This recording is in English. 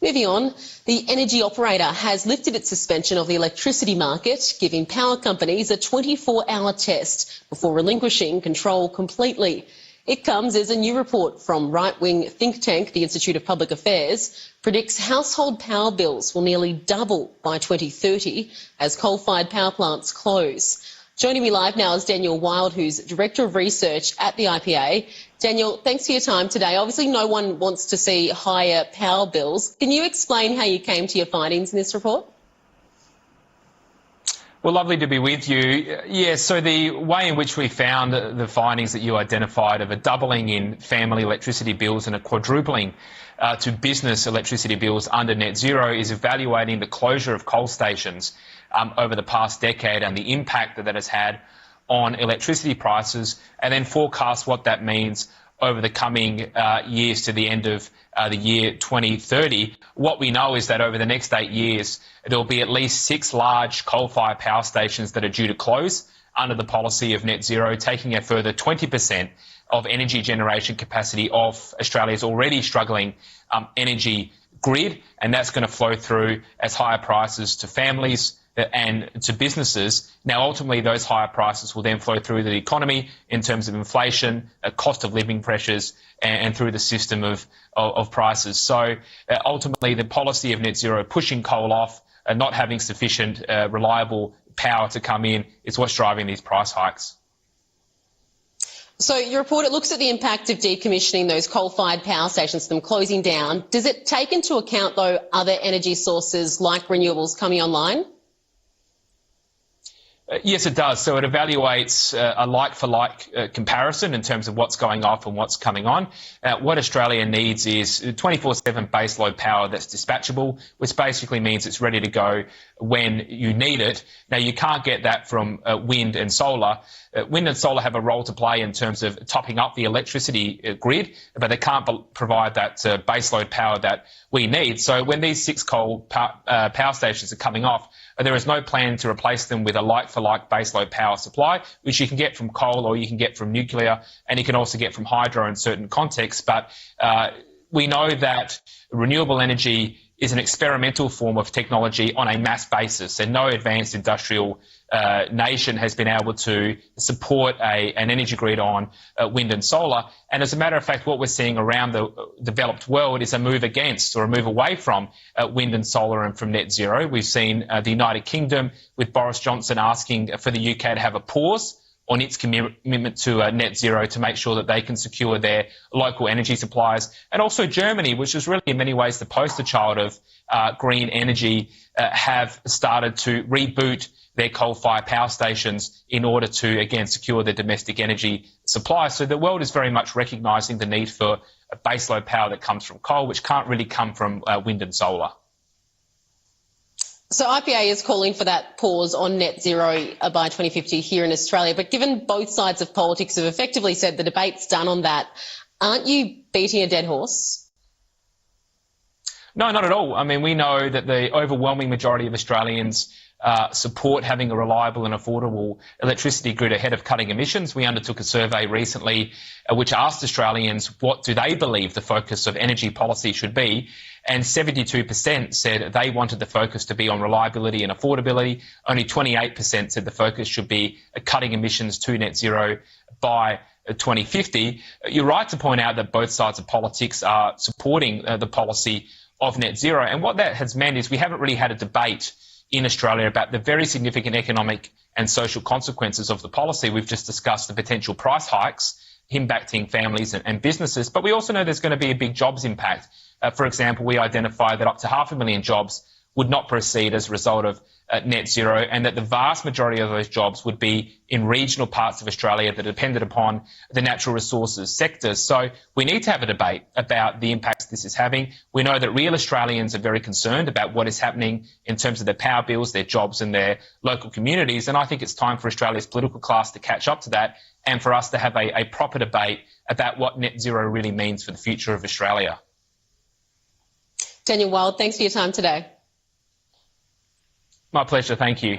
Moving on, the energy operator has lifted its suspension of the electricity market, giving power companies a 24-hour test before relinquishing control completely. It comes as a new report from right-wing think tank, the Institute of Public Affairs, predicts household power bills will nearly double by 2030 as coal-fired power plants close. Joining me live now is Daniel Wild, who's Director of Research at the IPA. Daniel, thanks for your time today. Obviously, no one wants to see higher power bills. Can you explain how you came to your findings in this report? Well, lovely to be with you. Yeah, so the way in which we found the findings that you identified of a doubling in family electricity bills and a quadrupling to business electricity bills under net zero is evaluating the closure of coal stations over the past decade and the impact that has had on electricity prices, and then forecast what that means over the coming years to the end of the year 2030. What we know is that over the next 8 years, there will be at least 6 large coal-fired power stations that are due to close under the policy of net zero, taking a further 20% of energy generation capacity of Australia's already struggling energy grid, and that's going to flow through as higher prices to families and to businesses. Now, ultimately, those higher prices will then flow through the economy in terms of inflation, cost of living pressures, and through the system of prices. So ultimately, the policy of net zero, pushing coal off and not having sufficient reliable power to come in, is what's driving these price hikes. So your report, it looks at the impact of decommissioning those coal-fired power stations, them closing down. Does it take into account, though, other energy sources like renewables coming online? Yes, it does. So it evaluates a like-for-like comparison in terms of what's going off and what's coming on. What Australia needs is 24/7 baseload power that's dispatchable, which basically means it's ready to go when you need it. Now, you can't get that from wind and solar. Wind and solar have a role to play in terms of topping up the electricity grid, but they can't provide that baseload power that we need. So when these 6 coal power stations are coming off, there is no plan to replace them with a like-for-like baseload power supply, which you can get from coal or you can get from nuclear, and you can also get from hydro in certain contexts. But we know that renewable energy is an experimental form of technology on a mass basis, and no advanced industrial nation has been able to support an energy grid on wind and solar. And as a matter of fact, what we're seeing around the developed world is a move against or a move away from wind and solar and from net zero. We've seen the United Kingdom with Boris Johnson asking for the UK to have a pause on its commitment to net zero to make sure that they can secure their local energy supplies. And also Germany, which is really in many ways the poster child of green energy, have started to reboot their coal-fired power stations in order to, again, secure their domestic energy supply. So the world is very much recognising the need for a baseload power that comes from coal, which can't really come from wind and solar. So IPA is calling for that pause on net zero by 2050 here in Australia. But given both sides of politics have effectively said the debate's done on that, aren't you beating a dead horse? No, not at all. I mean, we know that the overwhelming majority of Australians support having a reliable and affordable electricity grid ahead of cutting emissions. We undertook a survey recently which asked Australians what do they believe the focus of energy policy should be, and 72% said they wanted the focus to be on reliability and affordability. Only 28% said the focus should be cutting emissions to net zero by 2050. You're right to point out that both sides of politics are supporting the policy of net zero, and what that has meant is we haven't really had a debate in Australia about the very significant economic and social consequences of the policy. We've just discussed the potential price hikes impacting families and businesses, but we also know there's going to be a big jobs impact. For example, we identified that up to 500,000 jobs would not proceed as a result of net zero, and that the vast majority of those jobs would be in regional parts of Australia that depended upon the natural resources sector. So we need to have a debate about the impacts this is having. We know that real Australians are very concerned about what is happening in terms of their power bills, their jobs and their local communities, and I think it's time for Australia's political class to catch up to that and for us to have a proper debate about what net zero really means for the future of Australia. Daniel Wild, thanks for your time today. My pleasure, thank you.